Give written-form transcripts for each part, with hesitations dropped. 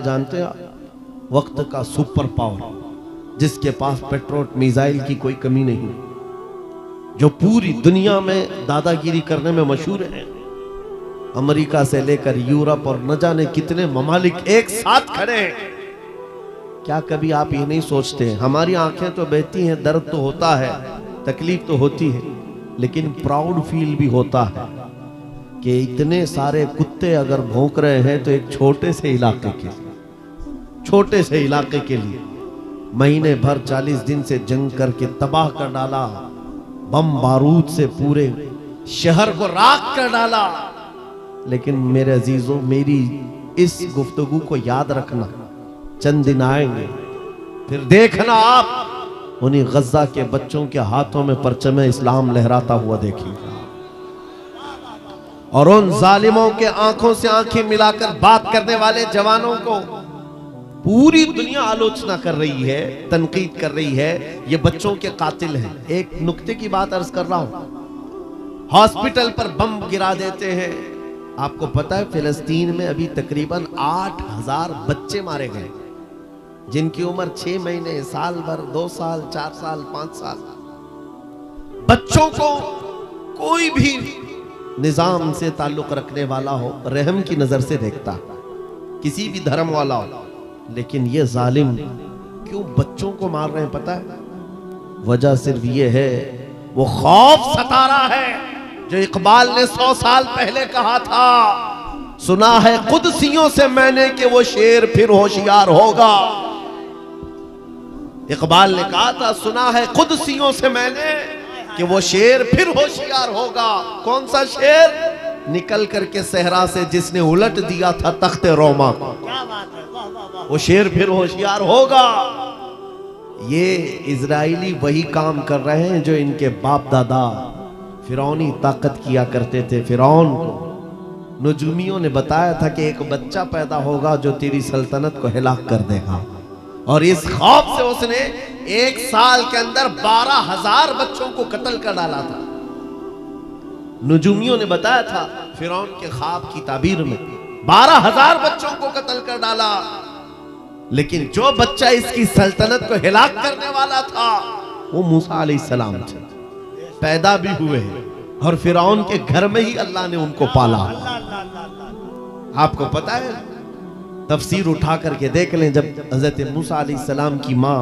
जानते हैं आप, वक्त का सुपर पावर जिसके पास पेट्रोल मिसाइल की कोई कमी नहीं, जो पूरी दुनिया में दादागिरी करने में मशहूर है। अमेरिका से लेकर यूरोप और न जाने कितने ममालिक एक साथ खड़े हैं। क्या कभी आप ये नहीं सोचते, हमारी आंखें तो बहती हैं, दर्द तो होता है, तकलीफ तो होती है, लेकिन प्राउड फील भी होता है कि इतने सारे कुत्ते अगर भौंक रहे हैं तो एक छोटे से इलाके के लिए महीने भर 40 दिन से जंग करके तबाह कर डाला, बम बारूद से पूरे शहर को राख कर डाला। लेकिन मेरे अजीजों, मेरी इस गुफ्तगू को याद रखना, चंद दिन आएंगे फिर देखना आप उन्हीं गज्जा के बच्चों के हाथों में परचम इस्लाम लहराता हुआ देखेंगे, और उन जालिमों के आंखों से आंखें मिलाकर बात करने वाले जवानों को पूरी दुनिया आलोचना कर रही है, तनकीद कर रही है, ये बच्चों के कातिल हैं। एक नुक्ते की बात अर्ज कर रहा हूं, हॉस्पिटल पर बम गिरा देते हैं। आपको पता है फिलिस्तीन में अभी तकरीबन 8000 बच्चे मारे गए, जिनकी उम्र 6 महीने, साल भर, 2 साल, 4 साल, 5 साल। बच्चों को कोई भी निजाम से ताल्लुक रखने वाला हो, रहम की नजर से देखता, किसी भी धर्म वाला हो, लेकिन ये जालिम क्यों बच्चों को मार रहे हैं पता है? वजह सिर्फ ये है, वो खौफ सता रहा है जो इकबाल ने 100 साल पहले कहा था, सुना है कुदसियों से मैंने कि वो शेर फिर होशियार होगा। इकबाल ने कहा था, सुना है कुदसियों से मैंने कि वो शेर फिर होशियार होगा। कौन सा शेर? निकल करके सहरा से जिसने उलट दिया था तख्ते रोमा को, वो शेर फिर होशियार होगा। ये इजराइली वही काम कर रहे हैं जो इनके बाप दादा फिरौनी ताकत किया करते थे। फिरौन को नजूमियों ने बताया था कि एक बच्चा पैदा होगा जो तेरी सल्तनत को हिलाक कर देगा, और इस खौफ से उसने 1 साल के अंदर 12,000 बच्चों को कत्ल कर डाला था। नजूमियों ने बताया था फिरौन के ख्वाब की ताबीर में 12,000 बच्चों को कत्ल कर डाला, लेकिन जो बच्चा इसकी सल्तनत को हिलाक करने वाला था वो मूसा अलैहिस्सलाम थे। पैदा भी हुए और फिरौन के घर में ही अल्लाह ने उनको पाला। आपको पता है, तफसीर उठा करके देख लें, जब हजरत मूसा अलैहिस्सलाम की माँ,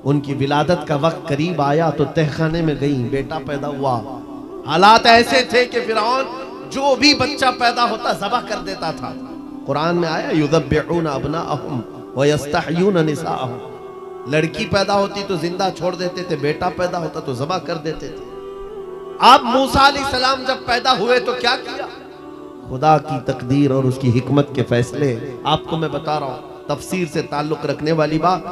उनकी विलादत का वक्त करीब आया तो तहखाने में गई, बेटा पैदा हुआ। हालात ऐसे थे कि फिरौन जो भी बच्चा पैदा होता ज़बह कर देता था। कुरान में आया, युज़ब्बिहून अब्नाअहुम व यस्तहयून निसाअहुम, लड़की पैदा होती तो जिंदा छोड़ देते थे, बेटा पैदा होता तो ज़बह कर देते थे। अब मूसा अलैहिस्सलाम जब पैदा हुए तो क्या किया? खुदा की तकदीर और उसकी हिकमत के फैसले आपको मैं बता रहा हूँ, तफसीर से ताल्लुक रखने वाली बात।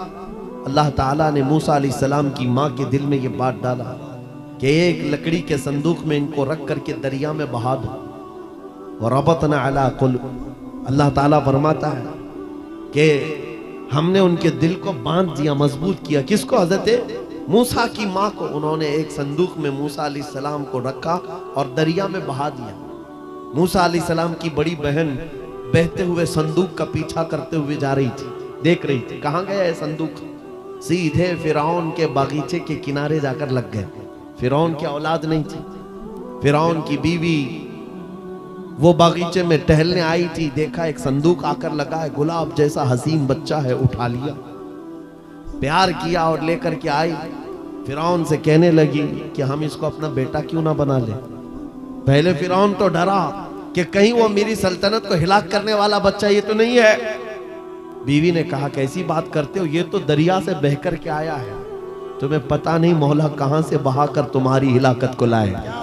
अल्लाह ताला ने मूसा अलैहिस्सलाम की माँ के दिल में ये बात डाला कि एक लकड़ी के संदूक में इनको रख करके दरिया में बहा दो। रबतना अला कुल्ब, अल्लाह ताला फरमाता है कि हमने उनके दिल को बांध दिया, मजबूत किया। किसको? हजरत मूसा की माँ को। उन्होंने एक संदूक में मूसा अलैहिस्सलाम को रखा और दरिया में बहा दिया। मूसा अलैहिस्सलाम की बड़ी बहन बहते हुए संदूक का पीछा करते हुए जा रही थी, देख रही थी कहाँ गया है संदूक। सीधे फिरौन के बागीचे के किनारे जाकर लग गए। फिरौन की औलाद नहीं थी, फिरौन की बीवी वो बागीचे में टहलने आई थी, देखा एक संदूक आकर लगा है, गुलाब जैसा हसीन बच्चा है, उठा लिया, प्यार किया और लेकर के आई। फिरौन से कहने लगी कि हम इसको अपना बेटा क्यों ना बना ले। पहले फिरौन तो डरा कि कहीं वो मेरी सल्तनत को हिलाक करने वाला बच्चा ये तो नहीं है। बीवी ने कहा, कैसी बात करते हो, ये तो दरिया से बहकर के आया है, तुम्हें पता नहीं मौला कहां से बहाकर तुम्हारी हिलाकत को लाए।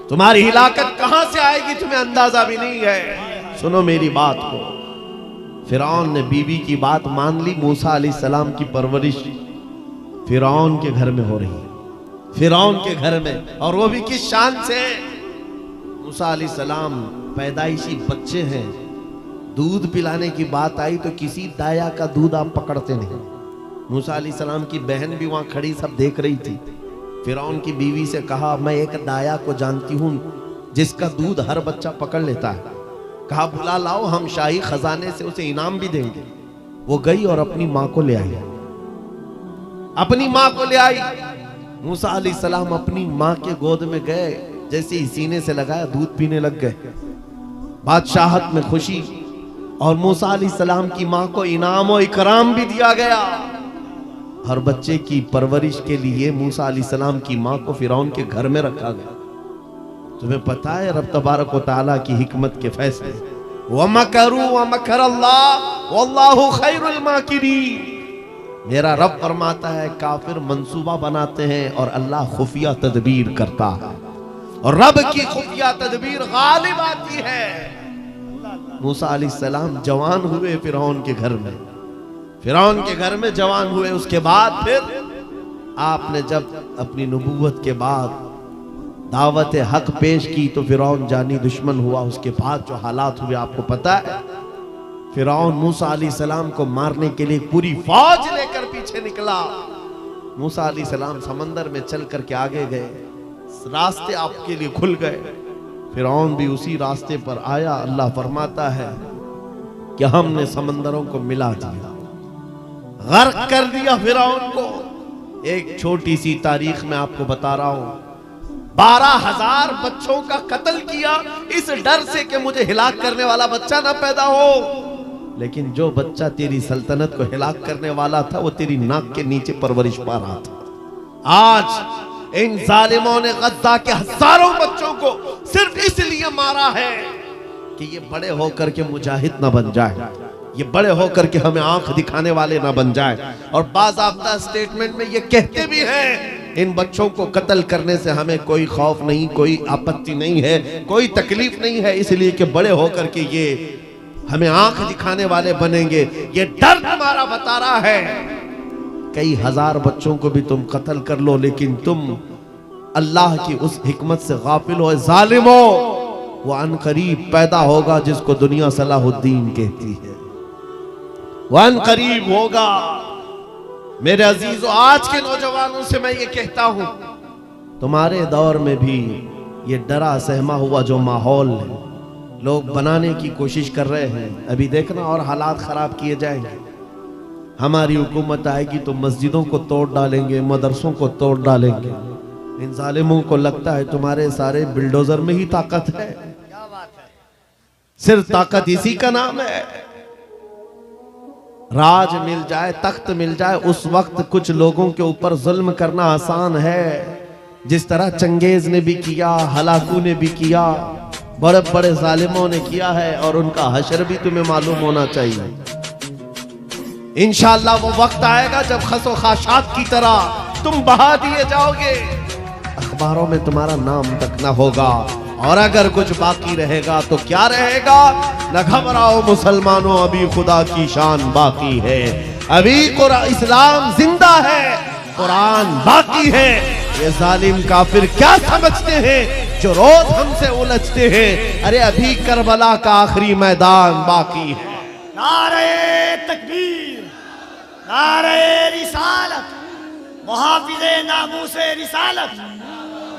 तुम्हारी हिलाकत कहां से आएगी तुम्हें अंदाजा भी नहीं है। सुनो मेरी बात को। फिरौन ने बीवी की बात मान ली। मूसा अलैहिस्सलाम की परवरिश फिरौन के घर में हो रही है, फिरौन के घर में, और वो भी किस शान से। मूसा अलैहिस्सलाम पैदाइशी बच्चे हैं, दूध पिलाने की बात आई तो किसी दाया का दूध आप पकड़ते नहीं। मूसा अलैहिस्सलाम की बहन भी वहां खड़ी सब देख रही थी। फिरौन की बीवी से कहा, मैं एक दाया को जानती हूं जिसका दूध हर बच्चा पकड़ लेता है। कहा बुला लाओ, हम शाही खजाने से उसे इनाम भी देंगे। वो गई और अपनी माँ को ले आई, अपनी माँ को ले आई। मूसा अलैहिस्सलाम अपनी माँ के गोद में गए, जैसे ही सीने से लगाया दूध पीने लग गए। बादशाहत में खुशी, और मूसा अलैहिस्सलाम की माँ को इनाम और इकराम भी दिया गया। हर बच्चे की परवरिश के लिए मूसा अलैहिस्सलाम की माँ को फिरौन के घर में रखा गया। तुम्हें पता है रब तबारक व तआला की हिकमत के फैसले, वमकरू वमकरल्लाह वल्लाहु खैरुल माकिरीन। मेरा रब फरमाता है काफिर मंसूबा बनाते हैं और अल्लाह खुफिया तदबीर करता है, और रब की खुफिया तदबीर गालिब आती है। मूसा अलैहिस्सलाम जवान हुए फिरौन के घर में, फिरौन के घर में जवान हुए। उसके बाद फिर आपने जब अपनी नबूवत के बाद दावत हक पेश की तो फिरौन जानी दुश्मन हुआ। उसके बाद जो हालात हुए आपको पता है। फिरौन मूसा अलैहिस्सलाम को मारने के लिए पूरी फौज लेकर पीछे निकला। मूसा अलैहिस्सलाम समंदर में चल करके आगे गए, रास्ते आपके लिए खुल गए। फिरौन भी उसी रास्ते पर आया। अल्लाह फरमाता है कि हमने समंदरों को मिला दिया, गर्क कर दिया फिरौन को। एक छोटी सी तारीख में आपको बता रहा हूं, 12,000 बच्चों का कत्ल किया इस डर से कि मुझे हिलाक करने वाला बच्चा ना पैदा हो। लेकिन जो बच्चा तेरी सल्तनत को हिलाक करने वाला था वो तेरी नाक के नीचे परवरिश पा रहा था। आज इन जालिमों ने गद्दा के हजारों बच्चों को सिर्फ इसलिए मारा है कि ये बड़े होकर के मुजाहिद ना बन जाए, ये बड़े होकर के हमें आंख दिखाने वाले ना बन जाए। और बाज़ाब्ता स्टेटमेंट में ये कहते भी हैं इन बच्चों को कत्ल करने से हमें कोई खौफ नहीं, कोई आपत्ति नहीं है, कोई तकलीफ नहीं है, इसलिए कि बड़े होकर के ये हमें आंख दिखाने वाले बनेंगे। ये डर तुम्हारा बता रहा है। कई हजार बच्चों को भी तुम कत्ल कर लो, लेकिन तुम अल्लाह की उस हिकमत से गाफिल हो। जालिमो, वो अनकरीब पैदा होगा जिसको दुनिया सलाहुद्दीन कहती है, वो अनकरीब होगा। मेरे अजीजों, आज के नौजवानों से मैं ये कहता हूं, तुम्हारे दौर में भी ये डरा सहमा हुआ जो माहौल है लोग बनाने की कोशिश कर रहे हैं, अभी देखना और हालात खराब किए जाएंगे। हमारी हुकूमत आएगी तो मस्जिदों को तोड़ डालेंगे, मदरसों को तोड़ डालेंगे। इन जालिमों को लगता है तुम्हारे सारे बिल्डोजर में ही ताकत है। क्या बात है, सिर्फ ताकत इसी का नाम है। राज मिल जाए, तख्त मिल जाए, उस वक्त कुछ लोगों के ऊपर जुल्म करना आसान है, जिस तरह चंगेज ने भी किया, हलाकू ने भी किया, बड़े बड़े जालिमों ने किया है, और उनका हशर भी तुम्हें मालूम होना चाहिए। इंशाअल्लाह वो वक्त आएगा जब खसो खाशात की तरह तुम बहा दिए जाओगे, अखबारों में तुम्हारा नाम तक ना होगा। और अगर कुछ बाकी रहेगा तो क्या रहेगा? न घबराओ मुसलमानों, अभी खुदा की शान बाकी है, अभी इस्लाम जिंदा है, कुरान बाकी है। ये जालिम काफिर क्या समझते हैं जो रोज हमसे उलझते हैं? अरे अभी करबला का आखिरी मैदान बाकी है। नारे तकबीर, नारे रिसालत, मुहाफिज़े नामूसे रिसालत,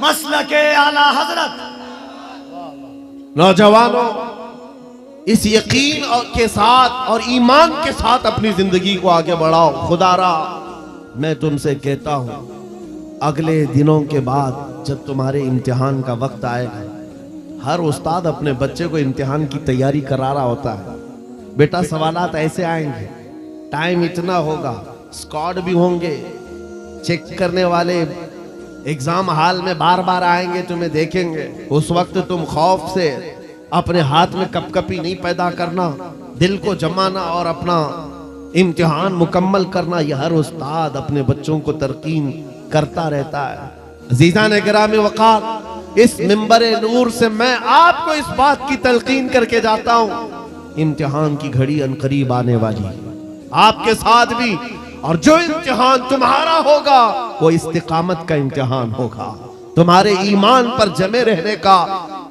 मसलके आला हजरत। नौजवानों, इस यकीन के साथ और ईमान के साथ अपनी जिंदगी को आगे बढ़ाओ। खुदारा मैं तुमसे कहता हूं, अगले दिनों के बाद जब तुम्हारे इम्तिहान का वक्त आएगा, हर उस्ताद अपने बच्चे को इम्तिहान की तैयारी करा रहा होता है। बेटा सवालात ऐसे आएंगे, टाइम इतना होगा, स्क्वाड भी होंगे, चेक करने वाले एग्जाम हॉल में बार बार आएंगे, तुम्हें देखेंगे। उस वक्त तुम खौफ से अपने हाथ में कपकपी नहीं पैदा करना, दिल को जमाना और अपना इम्तिहान मुकम्मल करना। यह हर उस्ताद अपने बच्चों को तरकीन करता रहता है। अज़ीज़ान गिरामी वक़ार, इस मिंबर नूर से मैं आपको इस बात की तलकीन करके जाता हूँ, इम्तिहान की घड़ी अनकरीब आने वाली है आपके साथ भी। और जो इम्तिहान तुम्हारा होगा वो इस्तिकामत का इम्तिहान होगा, तुम्हारे ईमान पर जमे रहने का,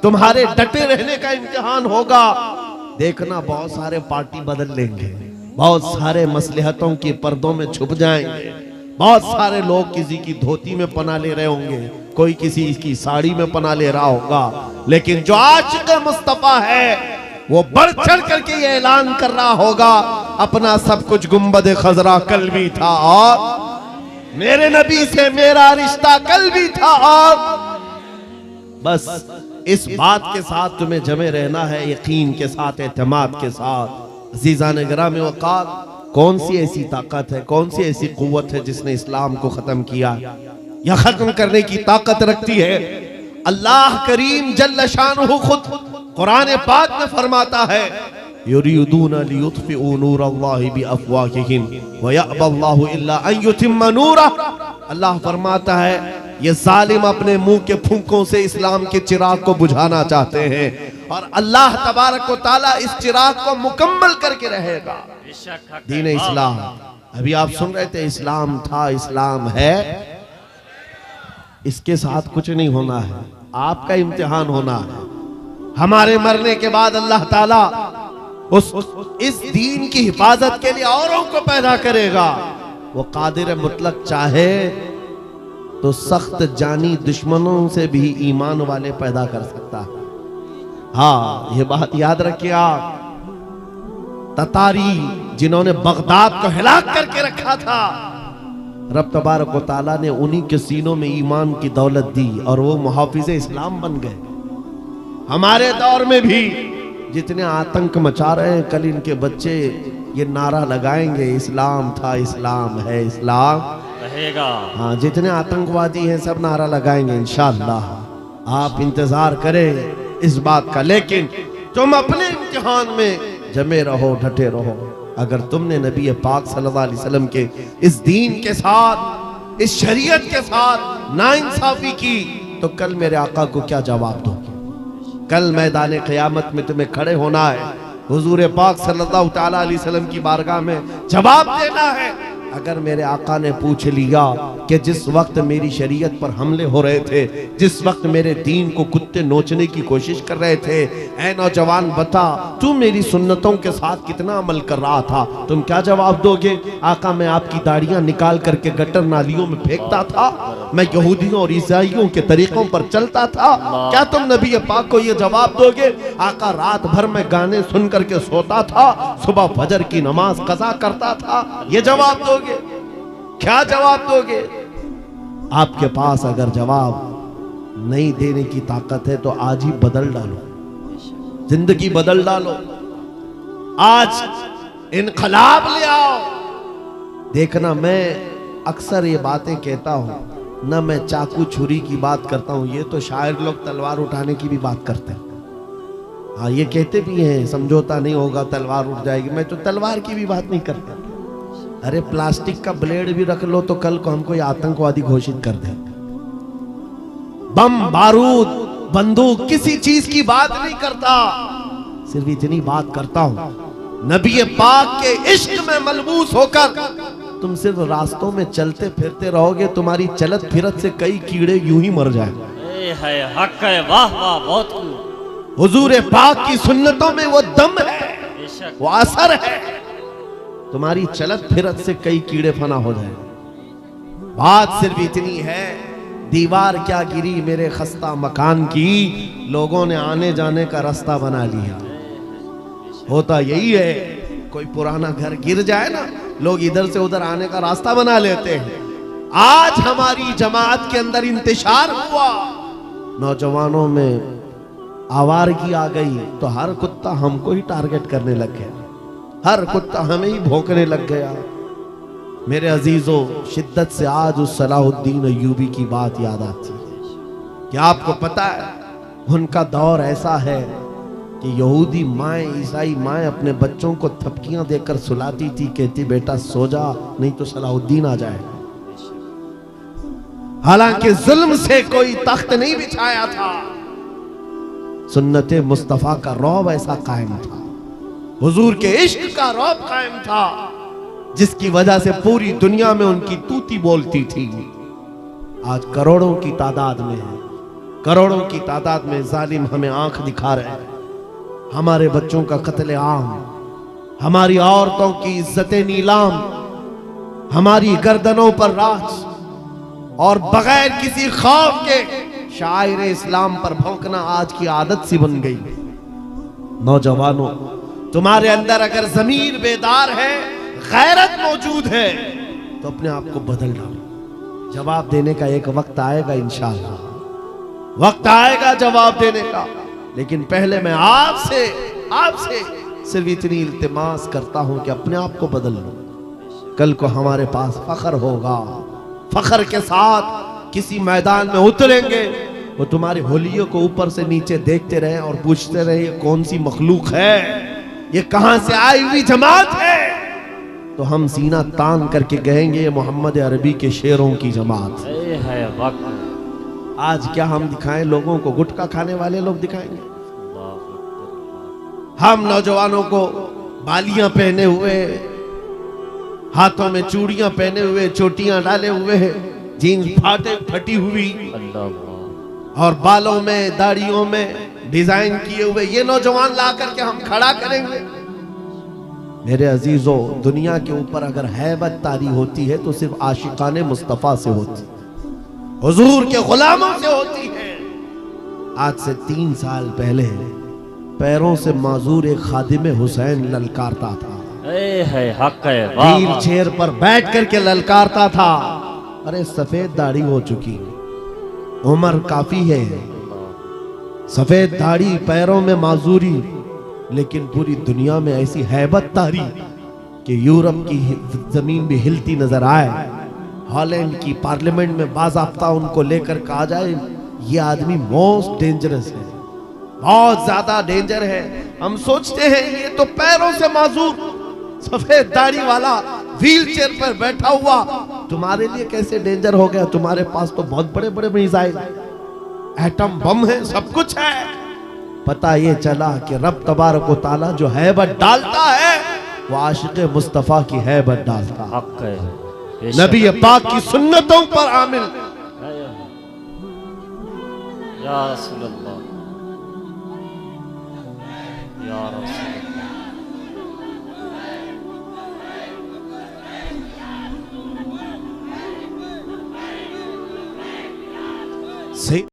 तुम्हारे डटे रहने का इम्तिहान होगा। देखना बहुत सारे पार्टी बदल लेंगे, बहुत सारे मसलहतों के पर्दों में छुप जाएंगे, बहुत सारे लोग किसी की धोती में पना ले रहे होंगे, कोई किसी की साड़ी में पना ले रहा होगा, लेकिन जो आशिक़ मुस्तफा है वो बढ़ चढ़ करके ये ऐलान कर रहा होगा अपना सब कुछ गुंबद खजरा कल भी था और मेरे नबी से मेरा रिश्ता कल भी था और बस इस बात के साथ तुम्हें जमे रहना है, यकीन के साथ, एतमाद के साथ। अज़ीज़ान गिराम वक़ार, कौन सी ऐसी ताकत है, कौन सी ऐसी कुव्वत है जिसने इस्लाम को खत्म किया या खत्म करने की ताकत रखती है? अल्लाह करीम जल्ल शानुहु खुद कुरान पाक में फरमाता है, युरीदून लियुत्फिउ नूरल्लाहि बिअफ़वाहिहिम व यअबल्लाहु इल्ला अन युतिम्मा नूरह। अल्लाह फरमाता है ये जालिम अपने मुंह के फूंकों से इस्लाम के चिराग को बुझाना चाहते हैं और अल्लाह तबारक व तआला इस चिराग को मुकम्मल करके रहेगा। दीन इस्लाम, अभी आप सुन रहे थे, इस्लाम था, इस्लाम है, इसके साथ कुछ नहीं होना है, आपका इम्तिहान होना है। हमारे मरने के बाद अल्लाह ताला इस दीन की हिफाजत के लिए औरों को पैदा करेगा। वो कादिर मुतलक चाहे तो सख्त जानी दुश्मनों से भी ईमान वाले पैदा कर सकता है। हाँ, ये बात याद रखिए आप। ततारी जिन्होंने बगदाद को हिलाक करके रखा था, रब तबारक व तआला ने उन्हीं के सीनों में ईमान की दौलत दी और वो मुहाफिज़े इस्लाम बन गए। हमारे दौर में भी जितने आतंक मचा रहे हैं, कल इनके बच्चे ये नारा लगाएंगे, इस्लाम था, इस्लाम है, इस्लाम रहेगा। हाँ, जितने आतंकवादी हैं सब नारा लगाएंगे इंशाअल्लाह। आप इंतजार करें इस बात का, लेकिन तुम अपने इम्तिहान में जमे रहो, डटे रहो। अगर तुमने नबी पाक सल्लल्लाहु अलैहि वसल्लम के इस दीन के साथ, इस शरीयत के साथ नाइंसाफी की तो कल मेरे आका को क्या जवाब दोगे? कल मैदान क़यामत में तुम्हें खड़े होना है, हुजूर पाक सल्लल्लाहु तआला अलैहि वसल्लम की बारगाह में जवाब देना है। अगर मेरे आका ने पूछ लिया कि जिस वक्त मेरी शरीयत पर हमले हो रहे थे, जिस वक्त मेरे दीन को कुत्ते नोचने की कोशिश कर रहे थे, ऐ नौजवान बता तू मेरी सुन्नतों के साथ कितना अमल कर रहा था? तुम क्या जवाब दोगे? आका, मैं आपकी दाढ़ियां निकाल करके गटर नालियों में फेंकता था, मैं यहूदियों और ईसाइयों के तरीकों पर चलता था। क्या तुम नबी पाक को यह जवाब दोगे? आका, रात भर में गाने सुन करके सोता था, सुबह फजर की नमाज कज़ा करता था, ये जवाब दोगे? क्या जवाब दोगे? आपके पास अगर जवाब नहीं देने की ताकत है तो आज ही बदल डालो, जिंदगी बदल डालो, आज इनकलाब ले आओ। देखना, मैं अक्सर ये बातें कहता हूं ना, मैं चाकू छुरी की बात करता हूं, ये तो शायर लोग तलवार उठाने की भी बात करते हैं। हाँ, ये कहते भी हैं समझौता नहीं होगा, तलवार उठ जाएगी। मैं तो तलवार की भी बात नहीं करता। अरे प्लास्टिक का ब्लेड भी रख लो तो कल को हमको ये आतंकवादी घोषित कर दे। बम, बारूद, बंदूक, किसी चीज की बात नहीं करता, सिर्फ इतनी बात करता हूं, नबी पाक के इश्क में मलबूस होकर तुम सिर्फ रास्तों में चलते फिरते रहोगे, तुम्हारी चलत फिरत से कई कीड़े यूं ही मर जाएंगे। हक है, वाह वाह, बहुत। हुजूर पाक की सुन्नतों में वो दम है, वो असर है, तुम्हारी चलत फिरत से कई कीड़े फना हो जाए। बात सिर्फ इतनी है, दीवार क्या गिरी मेरे खस्ता मकान की, लोगों ने आने जाने का रास्ता बना लिया। होता यही है, कोई पुराना घर गिर जाए ना, लोग इधर से उधर आने का रास्ता बना लेते हैं। आज हमारी जमात के अंदर इंतशार हुआ, नौजवानों में आवारगी आ गई तो हर कुत्ता हमको ही टारगेट करने लग गया, हर कुत्ता हमें ही भौंकने लग गया। मेरे अजीजों, शिद्दत से आज उस सलाहुद्दीन अय्यूबी की बात याद आती है। क्या आपको पता है उनका दौर ऐसा है कि यहूदी माएँ, ईसाई माएँ अपने बच्चों को थपकियां देकर सुलाती थी, कहती बेटा सो जा नहीं तो सलाहुद्दीन आ जाएगा। हालांकि जुल्म से कोई तख्त नहीं बिछाया था, सुन्नते मुस्तफा का रौब ऐसा कायम था, हुजूर के इश्क का रौब कायम था, जिसकी वजह से पूरी दुनिया में उनकी तूती बोलती थी। आज करोड़ों की तादाद में है, करोड़ों की तादाद में जालिम हमें आंख दिखा रहे हैं। हमारे बच्चों का कत्ले आम, हमारी औरतों की इज्जतें नीलाम, हमारी गर्दनों पर राज, और बगैर किसी खौफ के शायर इस्लाम पर भौंकना आज की आदत सी बन गई। नौजवानों, तुम्हारे अंदर अगर ज़मीर बेदार है, गैरत मौजूद है, तो अपने आप को बदल डालो। जवाब देने का एक वक्त आएगा, इंशाअल्लाह वक्त आएगा जवाब देने का। लेकिन पहले मैं आपसे सिर्फ इतनी इल्तिमास करता हूं कि अपने आप को बदल लो। कल को हमारे पास फख्र होगा, फख्र के साथ किसी मैदान में उतरेंगे, वो तुम्हारी होलियों को ऊपर से नीचे देखते रहे और पूछते रहे ये कौन सी मखलूक है, ये कहां से आई हुई जमात है, तो हम सीना तान करके कहेंगे ये मोहम्मद अरबी के शेरों की जमात है। वक्त आज क्या हम दिखाएं लोगों को? गुटखा खाने वाले लोग दिखाएंगे। हम नौजवानों को बालियां पहने हुए, हाथों में चूड़ियां पहने हुए, चोटियां डाले हुए, जीन्स फटी हुई और बालों में दाढ़ियों में डिजाइन किए हुए ये नौजवान ला करके हम खड़ा करेंगे। मेरे अजीजों, दुनिया के ऊपर अगर हैबत तारी होती है तो सिर्फ आशिकाने मुस्तफा से होती, हुजूर के गुलामों से होती है। आज से 3 साल पहले पैरों से माजूर एक खादिम हुसैन ललकारता था, है हक है। व्हील चेयर पर बैठ करके ललकारता था। अरे सफेद दाढ़ी हो चुकी, उम्र काफी है, सफेद दाढ़ी, पैरों में माजूरी, लेकिन पूरी दुनिया में ऐसी हैबत तारी कि यूरोप की जमीन भी हिलती नजर आए। हॉलैंड की पार्लियामेंट में बाज़ाब्ता उनको लेकर कहा जाए ये आदमी मोस्ट डेंजरस है, बहुत ज्यादा डेंजर है। हम सोचते हैं ये तो पैरों से माजूर सफेद दाढ़ी वाला व्हील चेयर पर बैठा हुआ तुम्हारे लिए कैसे डेंजर हो गया? तुम्हारे पास तो बहुत बड़े बड़े मिसाइल, एटम बम है, सब कुछ है। पता ये चला कि रब तबारक व तआला जो हैबत डालता है वो आशिक मुस्तफा की हैबत डालता है। हक है। नबी पाक की सुन्नतों पर आमिल। या रसूल अल्लाह, या रसूल